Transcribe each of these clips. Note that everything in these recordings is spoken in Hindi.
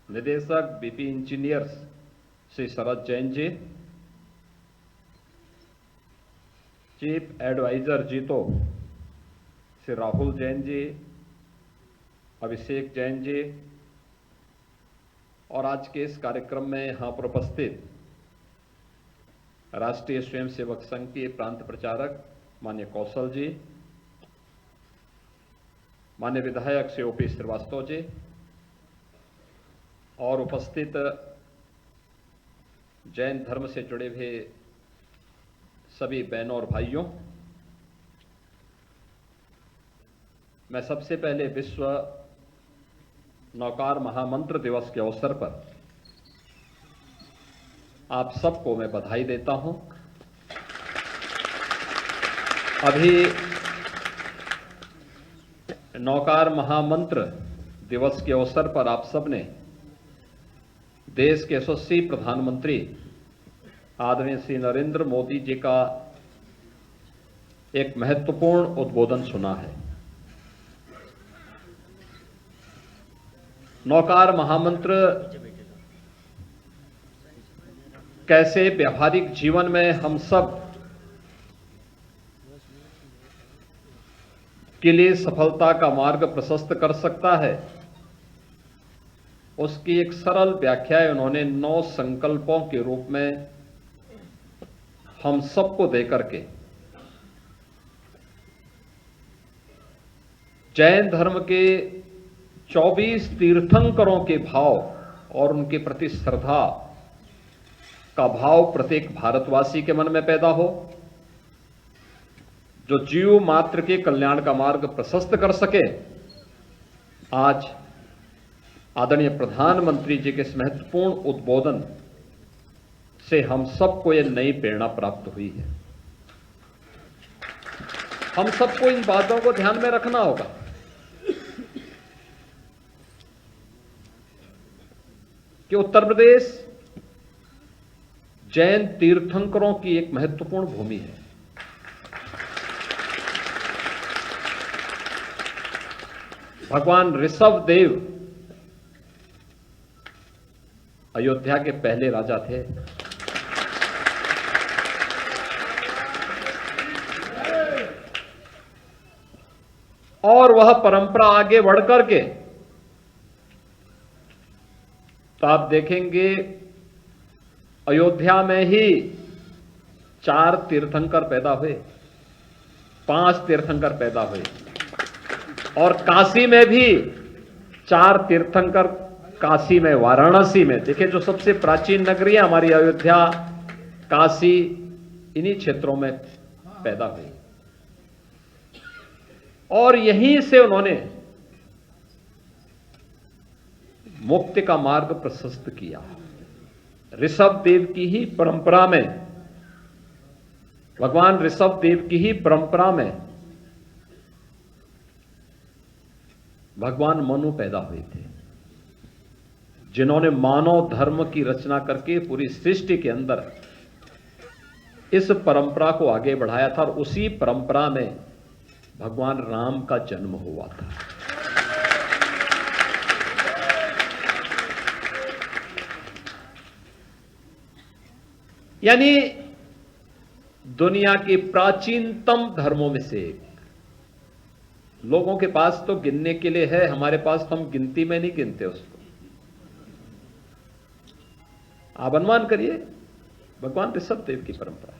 निदेशक BP engineers Shri Sharad Jain ji, chief adviser जीतो श्री राहुल जैन जी, अभिषेक जैन जी, और आज के इस कार्यक्रम में यहां पर उपस्थित राष्ट्रीय स्वयंसेवक संघ के प्रांत प्रचारक माननीय कौशल जी, माननीय विधायक श्री ओपी श्रीवास्तव जी, और उपस्थित जैन धर्म से जुड़े हुए सभी बहनों और भाइयों, मैं सबसे पहले विश्व नौकार महामंत्र दिवस के अवसर पर आप सबको मैं बधाई देता हूं। अभी नौकार महामंत्र दिवस के अवसर पर आप सबने देश के यशस्वी प्रधानमंत्री आदरणीय श्री नरेंद्र मोदी जी का एक महत्वपूर्ण उद्बोधन सुना है। नौकार महामंत्र कैसे व्यवहारिक जीवन में हम सब के लिए सफलता का मार्ग प्रशस्त कर सकता है, उसकी एक सरल व्याख्या उन्होंने 9 संकल्पों के रूप में हम सबको देकर के जैन धर्म के 24 तीर्थंकरों के भाव और उनके प्रति श्रद्धा का भाव प्रत्येक भारतवासी के मन में पैदा हो, जो जीव मात्र के कल्याण का मार्ग प्रशस्त कर सके। आज आदरणीय प्रधानमंत्री जी के इस महत्वपूर्ण उद्बोधन से हम सबको यह नई प्रेरणा प्राप्त हुई है। हम सबको इन बातों को ध्यान में रखना होगा कि उत्तर प्रदेश जैन तीर्थंकरों की एक महत्वपूर्ण भूमि है। भगवान ऋषभ देव अयोध्या के पहले राजा थे। और वह परंपरा आगे बढ़कर के तो आप देखेंगे अयोध्या में ही 4 तीर्थंकर पैदा हुए, 5 तीर्थंकर पैदा हुए, और काशी में भी 4 तीर्थंकर, काशी में, वाराणसी में। देखिए, जो सबसे प्राचीन नगरी है हमारी अयोध्या, काशी, इन्हीं क्षेत्रों में पैदा हुई, और यहीं से उन्होंने मुक्ति का मार्ग प्रशस्त किया। ऋषभ देव की ही परंपरा में, भगवान ऋषभ देव की ही परंपरा में भगवान मनु पैदा हुए थे, जिन्होंने मानव धर्म की रचना करके पूरी सृष्टि के अंदर इस परंपरा को आगे बढ़ाया था, और उसी परंपरा में भगवान राम का जन्म हुआ था। यानी दुनिया के प्राचीनतम धर्मों में से एक। लोगों के पास तो गिनने के लिए है, हमारे पास तो हम गिनती में नहीं गिनते उसको। आप अनुमान करिए, भगवान ऋषभ देव की परंपरा है,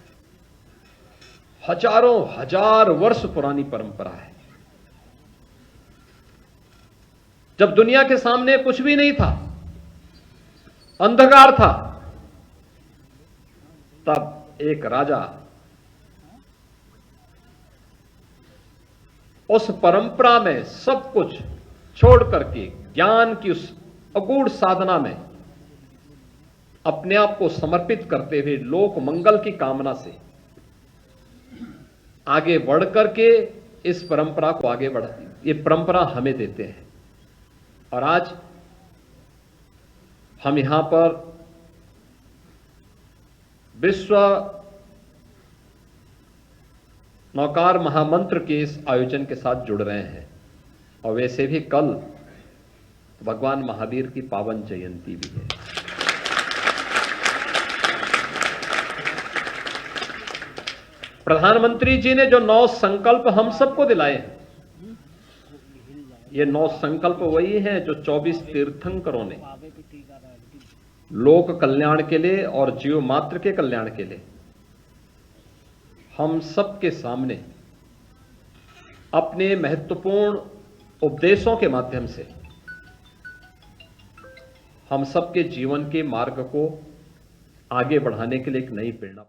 हजारों हजार वर्ष पुरानी परंपरा है। जब दुनिया के सामने कुछ भी नहीं था, अंधकार था, तब एक राजा उस परंपरा में सब कुछ छोड़ करके ज्ञान की उस अगूढ़ साधना में अपने आप को समर्पित करते हुए लोक मंगल की कामना से आगे बढ़ करके इस परंपरा को आगे बढ़ा, ये परंपरा हमें देते हैं। और आज हम यहां पर विश्व नौकार महामंत्र के इस आयोजन के साथ जुड़ रहे हैं। और वैसे भी कल भगवान महावीर की पावन जयंती भी है। प्रधानमंत्री जी ने जो 9 संकल्प हम सबको दिलाए हैं, ये 9 संकल्प वही हैं जो 24 तीर्थंकरों ने लोक कल्याण के लिए और जीव मात्र के कल्याण के लिए हम सबके सामने अपने महत्वपूर्ण उपदेशों के माध्यम से हम सबके जीवन के मार्ग को आगे बढ़ाने के लिए एक नई प्रेरणा